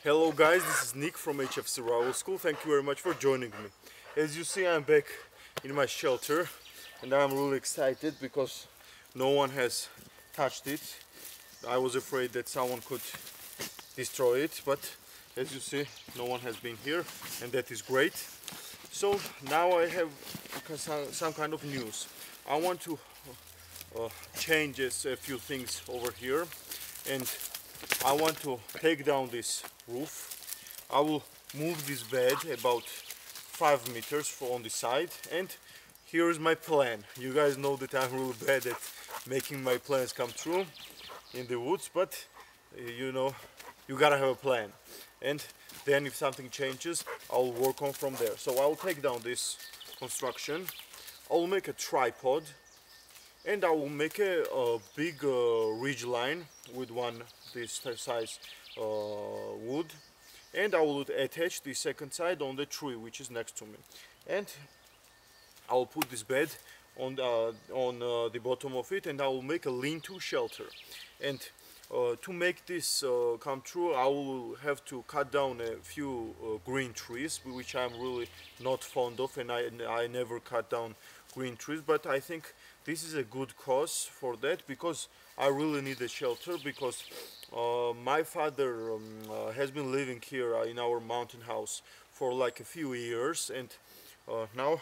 Hello guys, this is Nick from HF Survival School. Thank you very much for joining me. As you see, I'm back in my shelter and I'm really excited because no one has touched it. I was afraid that someone could destroy it, but as you see, no one has been here and that is great. So now I have some kind of news. I want to change a few things over here, and I want to take down this roof. I will move this bed about 5 meters on the side, and here is my plan. You guys know that I'm really bad at making my plans come true in the woods, but you know, you gotta have a plan. And then if something changes, I'll work on from there. So I'll take down this construction. I'll make a tripod, and I will make a big ridge line with one this size wood, and I will attach the second side on the tree which is next to me, and I will put this bed on the bottom of it, and I will make a lean-to shelter. And to make this come true, I will have to cut down a few green trees, which I'm really not fond of, and I never cut down green trees, but I think this is a good cause for that, because I really need a shelter, because my father has been living here in our mountain house for like a few years, and now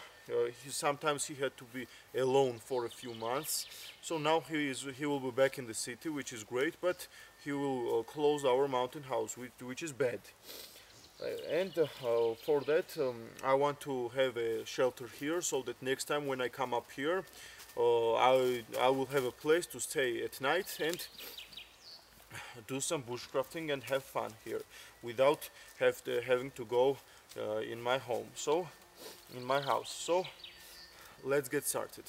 sometimes he had to be alone for a few months. So now he will be back in the city, which is great, but he will close our mountain house, which is bad. And for that I want to have a shelter here, so that next time when I come up here, I will have a place to stay at night and do some bushcrafting and have fun here without having to go in my home, so in my house. So let's get started.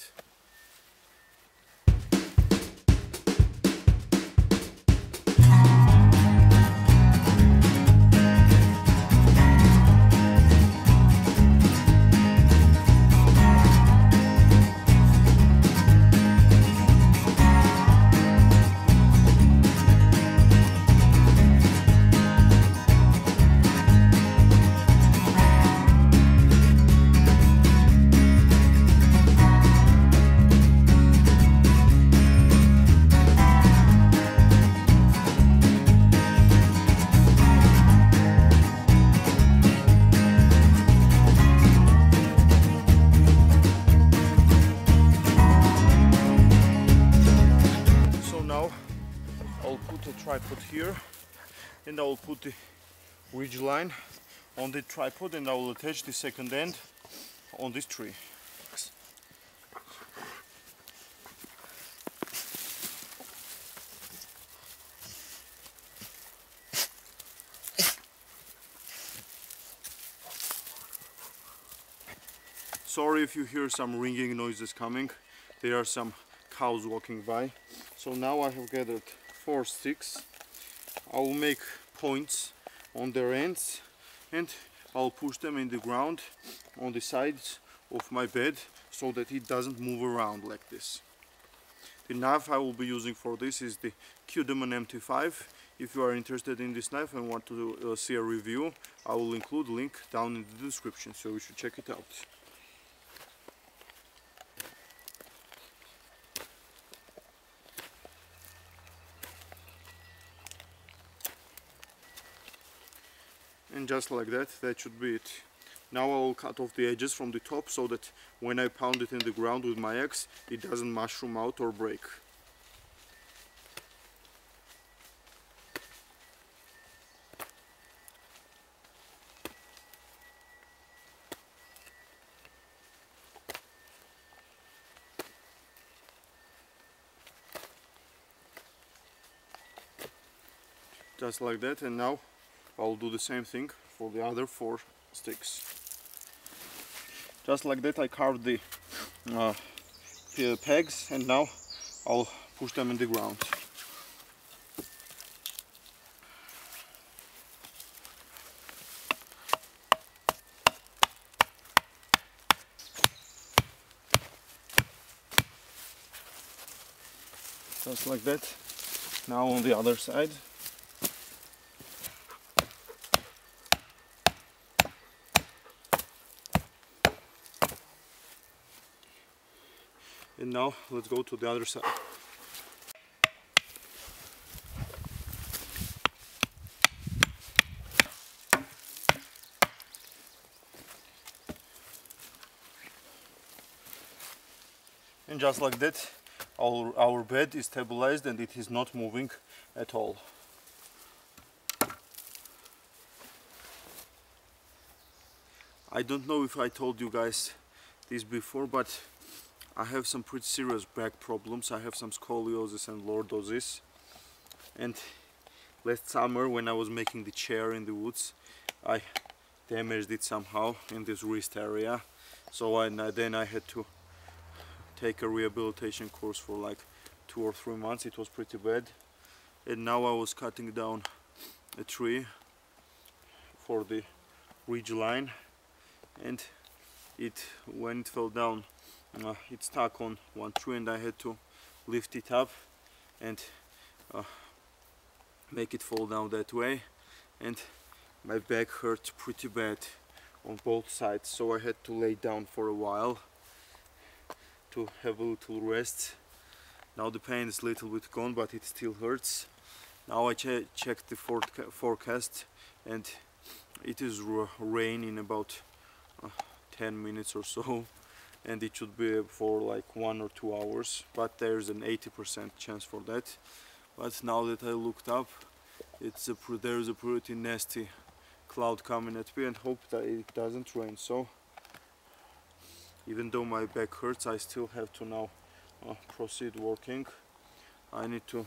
Tripod here, and I will put the ridge line on the tripod, and I will attach the second end on this tree. Sorry if you hear some ringing noises coming. There are some cows walking by. So now I have gathered 4 sticks. I will make points on their ends, and I'll push them in the ground on the sides of my bed so that it doesn't move around like this. The knife I will be using for this is the Q-Demon MT5. If you are interested in this knife and want to see a review, I will include a link down in the description, so you should check it out. And just like that, that should be it. Now I will cut off the edges from the top, so that when I pound it in the ground with my axe, it doesn't mushroom out or break. Just like that, and now I'll do the same thing for the other 4 sticks. Just like that, I carved the pegs, and now I'll push them in the ground. Just like that. Now on the other side. And now let's go to the other side. And just like that, our bed is stabilized and it is not moving at all. I don't know if I told you guys this before, but I have some pretty serious back problems. I have some scoliosis and lordosis. And last summer, when I was making the chair in the woods, I damaged it somehow in this wrist area. So then I had to take a rehabilitation course for like 2 or 3 months. It was pretty bad. And now I was cutting down a tree for the ridge line, and when it fell down, it stuck on one tree, and I had to lift it up and make it fall down that way. And my back hurt pretty bad on both sides, so I had to lay down for a while to have a little rest. Now the pain is a little bit gone, but it still hurts. Now I checked the forecast, and it is rain in about 10 minutes or so, and it should be for like 1 or 2 hours, but there's an 80% chance for that. But now that I looked up, there's a pretty nasty cloud coming at me, and hope that it doesn't rain. So even though my back hurts, I still have to now proceed working. I need to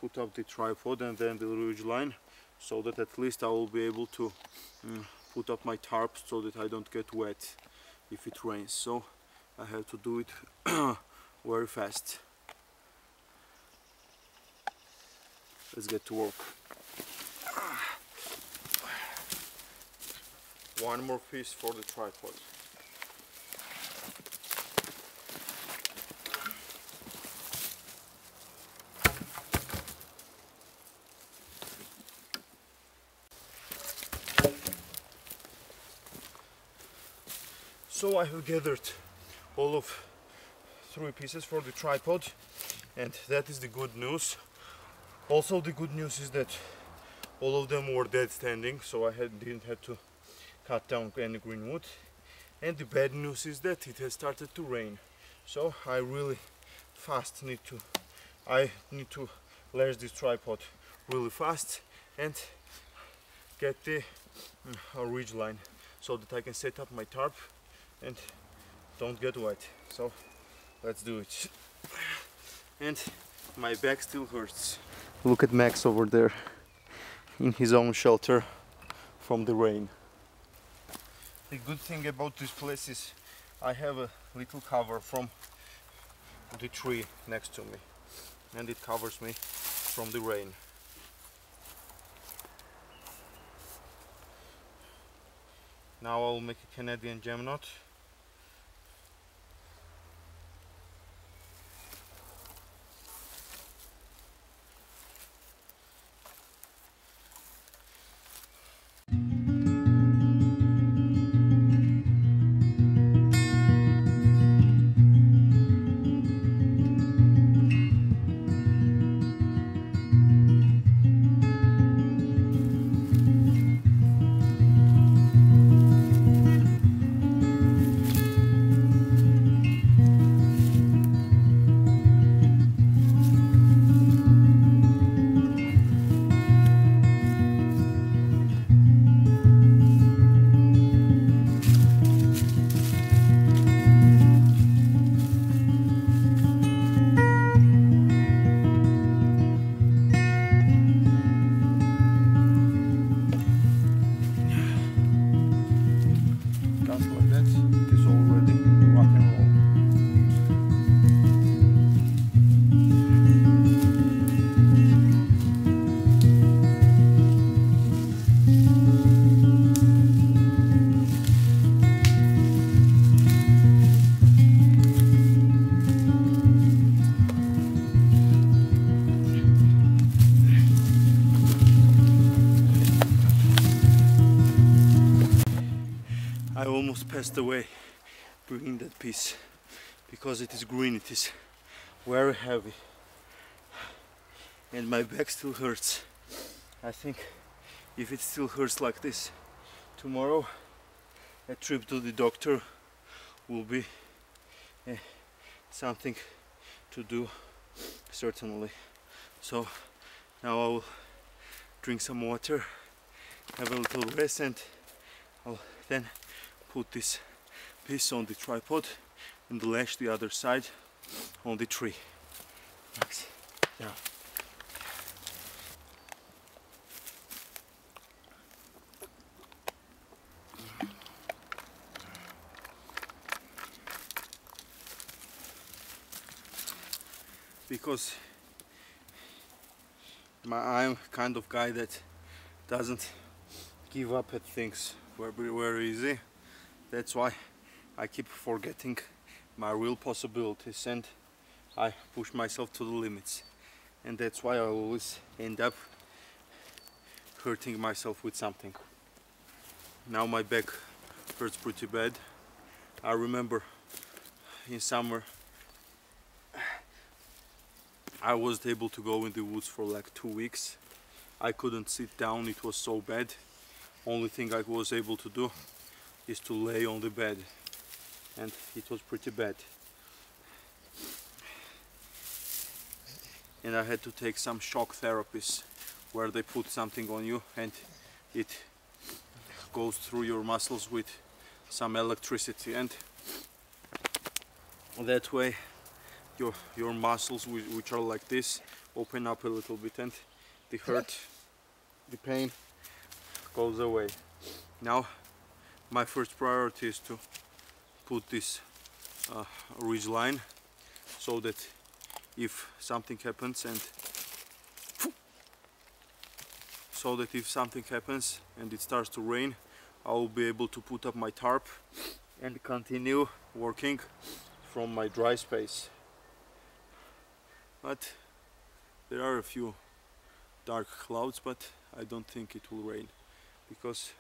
put up the tripod and then the ridge line, so that at least I will be able to put up my tarp so that I don't get wet if it rains. So I have to do it very fast. Let's get to work. One more piece for the tripod. So I have gathered all of 3 pieces for the tripod, and that is the good news. Also the good news is that all of them were dead standing, so I didn't have to cut down any green wood. And the bad news is that it has started to rain, so I really fast need to lash this tripod really fast and get the ridge line so that I can set up my tarp and don't get wet. So let's do it. And my back still hurts. Look at Max over there in his own shelter from the rain. The good thing about this place is I have a little cover from the tree next to me, and it covers me from the rain. Now I'll make a Canadian gem knot. I almost passed away bringing that piece because it is green, it is very heavy and my back still hurts. I think if it still hurts like this tomorrow, a trip to the doctor will be something to do, certainly. So now I will drink some water, have a little rest, and I'll then put this piece on the tripod and lash the other side on the tree. Thanks. Yeah. Because I'm kind of guy that doesn't give up at things very easy. That's why I keep forgetting my real possibilities and I push myself to the limits, and that's why I always end up hurting myself with something. Now my back hurts pretty bad. I remember in summer I wasn't able to go in the woods for like 2 weeks. I couldn't sit down, it was so bad. Only thing I was able to do is to lay on the bed, and it was pretty bad. And I had to take some shock therapies where they put something on you and it goes through your muscles with some electricity, and that way your muscles, which are like this, open up a little bit and the hurt, the pain goes away. Now my first priority is to put this ridge line so that if something happens and it starts to rain, I will be able to put up my tarp and continue working from my dry space. But there are a few dark clouds, but I don't think it will rain, because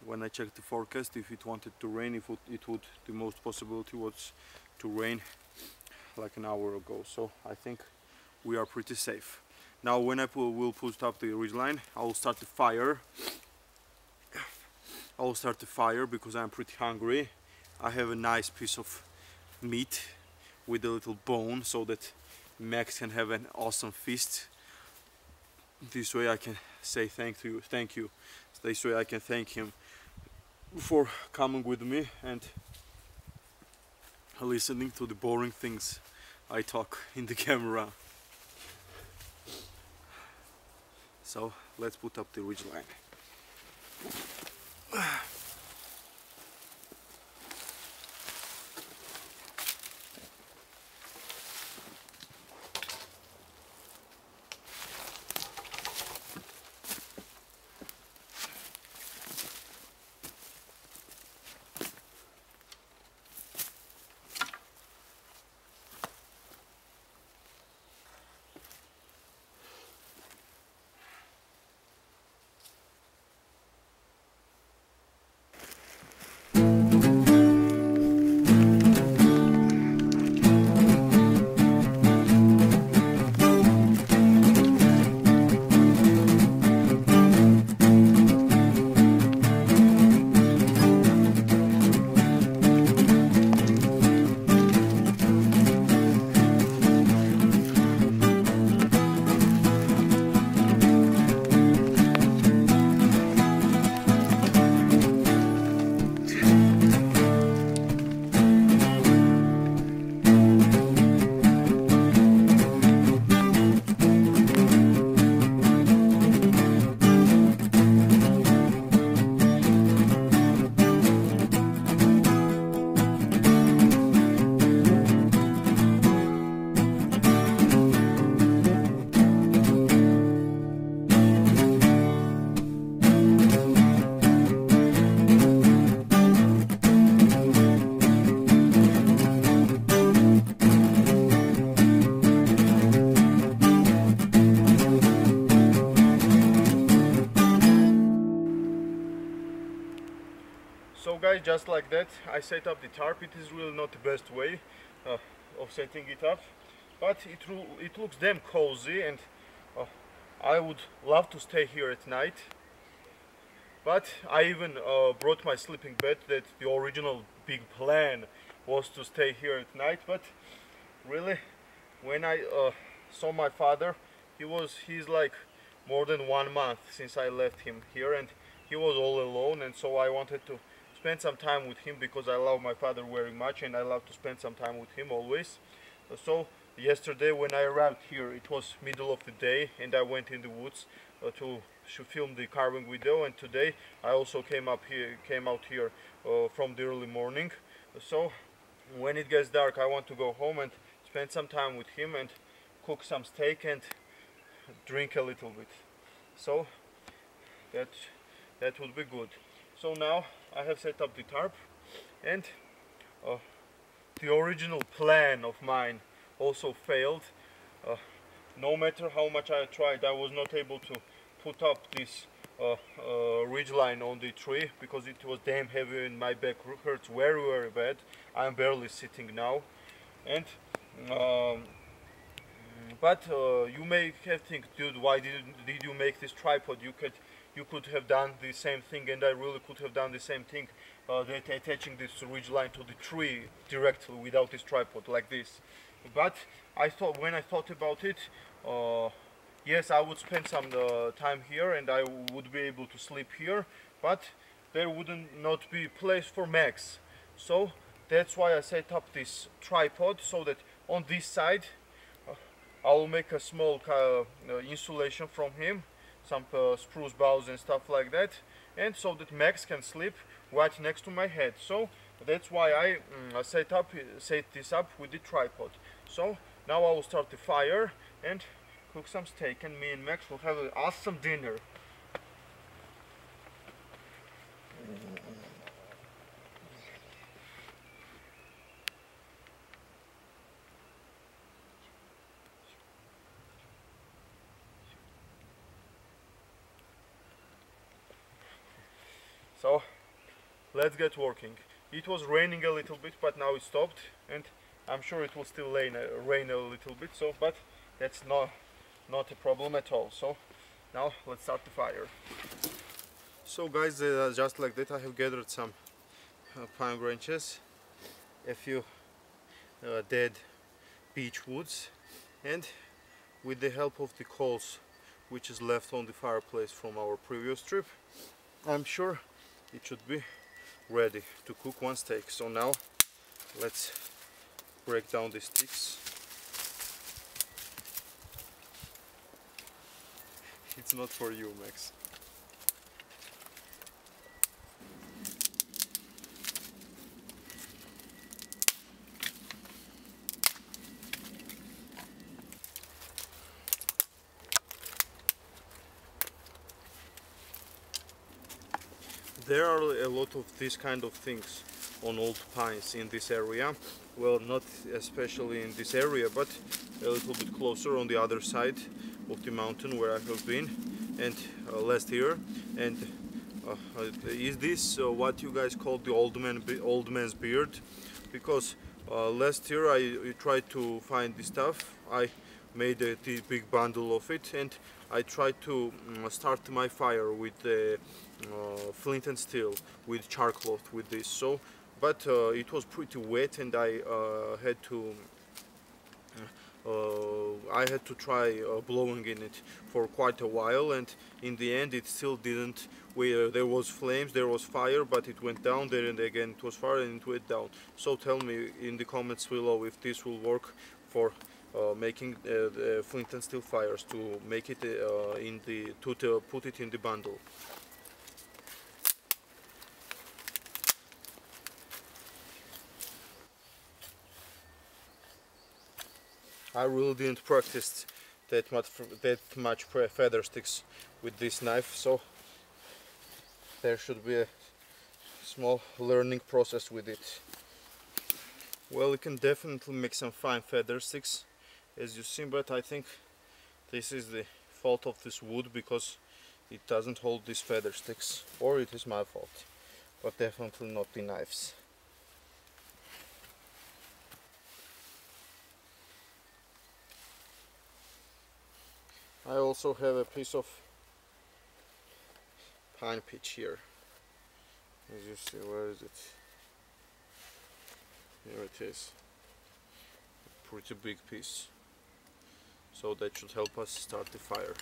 when I checked the forecast, if it wanted to rain, the most possibility was to rain like an hour ago. So I think we are pretty safe. Now when I will put up the ridgeline, I will start the fire. Because I'm pretty hungry. I have a nice piece of meat with a little bone so that Max can have an awesome feast. This way I can say thank you. This way I can thank him for coming with me and listening to the boring things I talk in the camera. So let's put up the ridgeline. So guys, just like that I set up the tarp. It is really not the best way, of setting it up, but it looks damn cozy, and I would love to stay here at night. But I even brought my sleeping bed. That the original big plan was to stay here at night. But really, when I saw my father, he's like more than 1 month since I left him here, and he was all alone, and so I wanted to spend some time with him because I love my father very much, and I love to spend some time with him always. So yesterday when I arrived here, it was middle of the day, and I went in the woods to film the carving video, and today I also came out here from the early morning. So when it gets dark, I want to go home and spend some time with him and cook some steak and drink a little bit. So that would be good. So now I have set up the tarp, and the original plan of mine also failed. No matter how much I tried, I was not able to put up this ridge line on the tree because it was damn heavy and my back hurts very bad. I'm barely sitting now, and but you may have think, dude, why did you make this tripod? You could have done the same thing, and I really could have done the same thing, that attaching this ridge line to the tree directly without this tripod like this. But when I thought about it, yes, I would spend some time here and I would be able to sleep here, but there wouldn't not be place for Max. So that's why I set up this tripod, so that on this side I will make a small insulation from him, some spruce boughs and stuff like that, and so that Max can sleep right next to my head. So that's why I set this up with the tripod. So now I will start the fire and cook some steak, and me and Max will have an awesome dinner. So let's get working. It was raining a little bit, but now it stopped, and I'm sure it will still rain a little bit. So, but that's not a problem at all. So now let's start the fire. So guys, just like that, I have gathered some pine branches, a few dead beech woods, and with the help of the coals which is left on the fireplace from our previous trip, I'm sure it should be ready to cook one steak. So now let's break down the sticks. It's not for you, Max. There are a lot of these kind of things on old pines in this area. Well, not especially in this area, but a little bit closer on the other side of the mountain where I have been, and last year. And is this what you guys call the old man's beard? Because last year I tried to find the stuff. I made a big bundle of it, and I tried to start my fire with the flint and steel, with charcoal, with this. So, but it was pretty wet, and I had to try blowing in it for quite a while, and in the end it still didn't. There was flames, there was fire, but it went down there, and again it was fire and it went down. So tell me in the comments below if this will work for making flint and steel fires, to make it to put it in the bundle. I really didn't practice that much feather sticks with this knife, so there should be a small learning process with it. Well, you can definitely make some fine feather sticks, as you see, but I think this is the fault of this wood, because it doesn't hold these feather sticks, or it is my fault, but definitely not the knives. I also have a piece of pine pitch here. As you see, where is it? Here it is. A pretty big piece. So that should help us start the fire.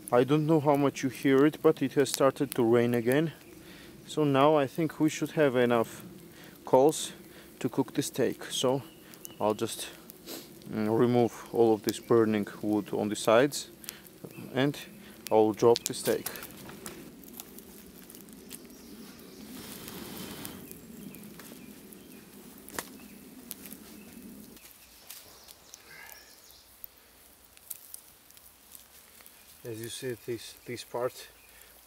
I don't know how much you hear it, but it has started to rain again. So now I think we should have enough coals to cook the steak. So I'll just remove all of this burning wood on the sides and I'll drop the steak. As you see, this part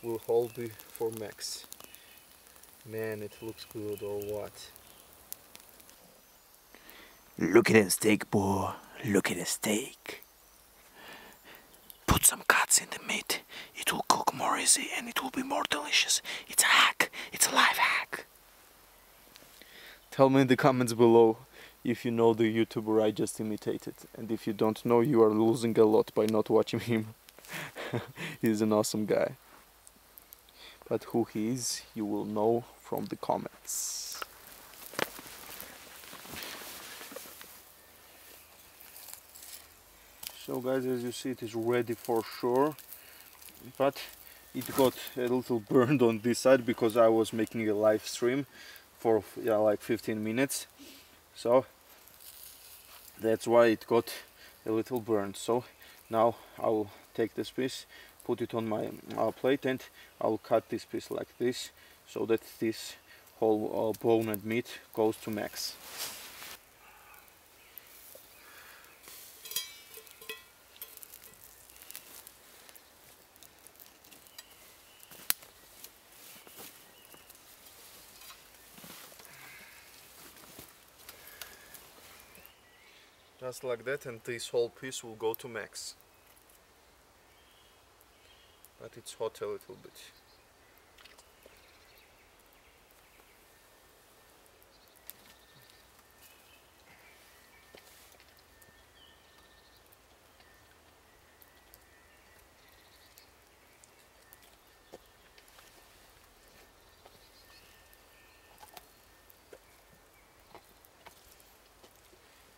will all be for Max. Man, it looks good or what? Look at the steak, boy. Look at the steak. Put some cuts in the meat. It will cook more easy and it will be more delicious. It's a hack. It's a life hack. Tell me in the comments below if you know the YouTuber I just imitated. And if you don't know, you are losing a lot by not watching him. He's an awesome guy. But who he is, you will know from the comments. So guys, as you see, it is ready for sure. But it got a little burned on this side because I was making a live stream for like 15 minutes. So that's why it got a little burned. So now I will take this piece, put it on my plate, and I'll cut this piece like this so that this whole bone and meat goes to Max. Just like that, and this whole piece will go to Max. But it's hot a little bit.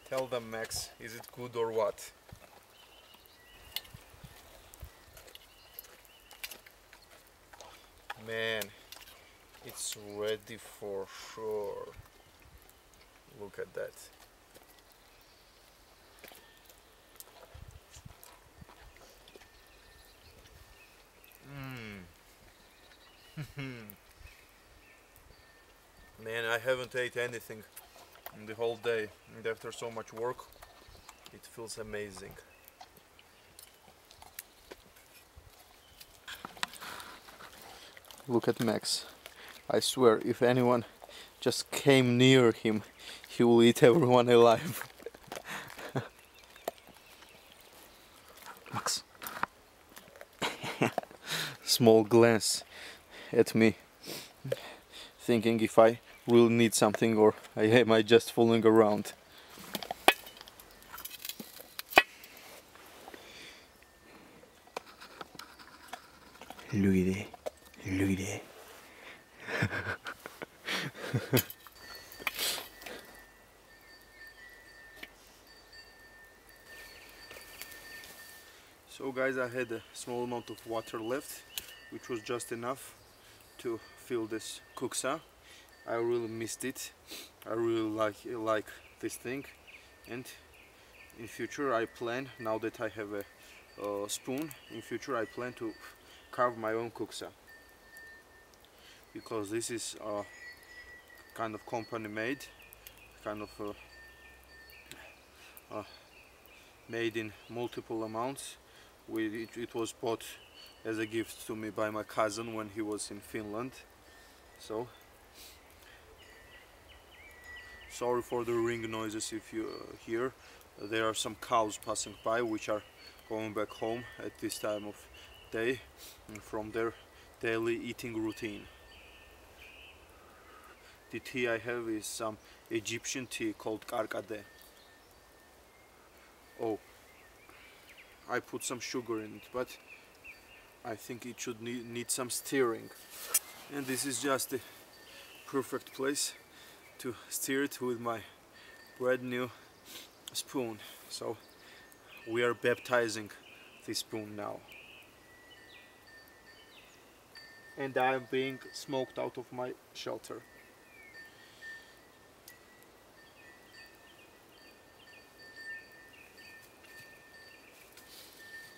Tell them, Max, is it good or what? Man, it's ready for sure. Look at that. Man, I haven't ate anything in the whole day, and after so much work, it feels amazing. Look at Max. I swear, if anyone just came near him, he will eat everyone alive. Max. Small glance at me, thinking if I will need something or am I just fooling around. Look at it. Look at it. So guys, I had a small amount of water left, which was just enough to fill this kuksa. I really missed it. I really like this thing, and in future I plan, now that I have a spoon, in future I plan to carve my own kuksa, because this is kind of company made, kind of made in multiple amounts, it was bought as a gift to me by my cousin when he was in Finland. So sorry for the ring noises if you hear. There are some cows passing by which are going back home at this time of day from their daily eating routine. The tea I have is some Egyptian tea called karkade. Oh, I put some sugar in it, but I think it should need some stirring. And this is just the perfect place to stir it with my brand new spoon. So we are baptizing this spoon now. And I am being smoked out of my shelter.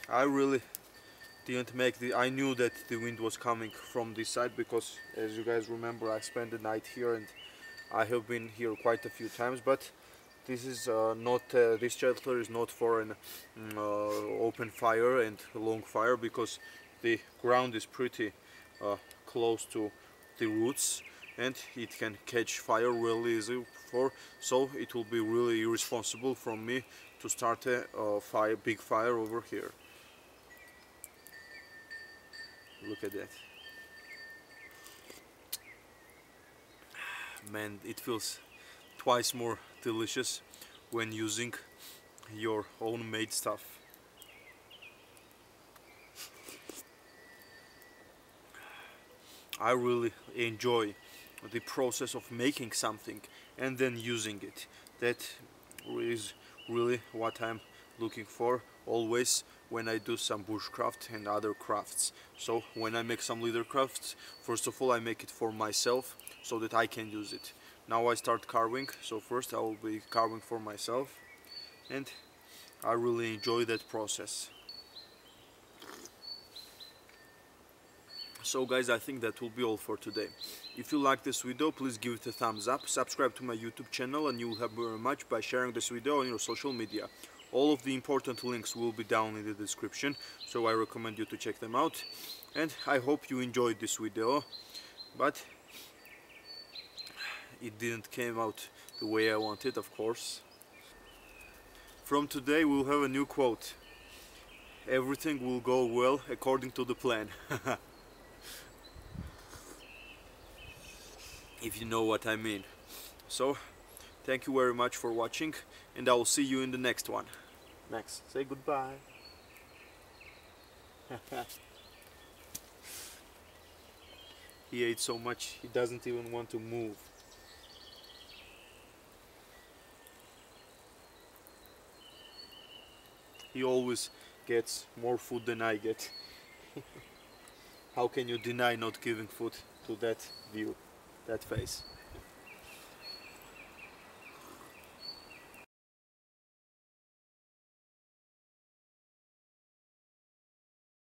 I really didn't make I knew that the wind was coming from this side because, as you guys remember, I spent the night here and I have been here quite a few times, but this is not this shelter is not for an open fire and long fire because the ground is pretty close to the roots and it can catch fire really easy so it will be really irresponsible from me to start a big fire over here. Look at that. Man, it feels twice more delicious when using your own made stuff. I really enjoy the process of making something and then using it. That is really what I'm looking for always when I do some bushcraft and other crafts. So when I make some leather crafts, first of all I make it for myself so that I can use it. Now I start carving, so first I will be carving for myself and I really enjoy that process. So guys, I think that will be all for today. If you like this video, please give it a thumbs up, subscribe to my YouTube channel, and you will help me very much by sharing this video on your social media. All of the important links will be down in the description, so I recommend you to check them out. And I hope you enjoyed this video, but it didn't came out the way I wanted, of course. From today we'll have a new quote. Everything will go well according to the plan. If you know what I mean. So, thank you very much for watching, and I will see you in the next one. Max, say goodbye. He ate so much, he doesn't even want to move. He always gets more food than I get. How can you deny not giving food to that view, that face?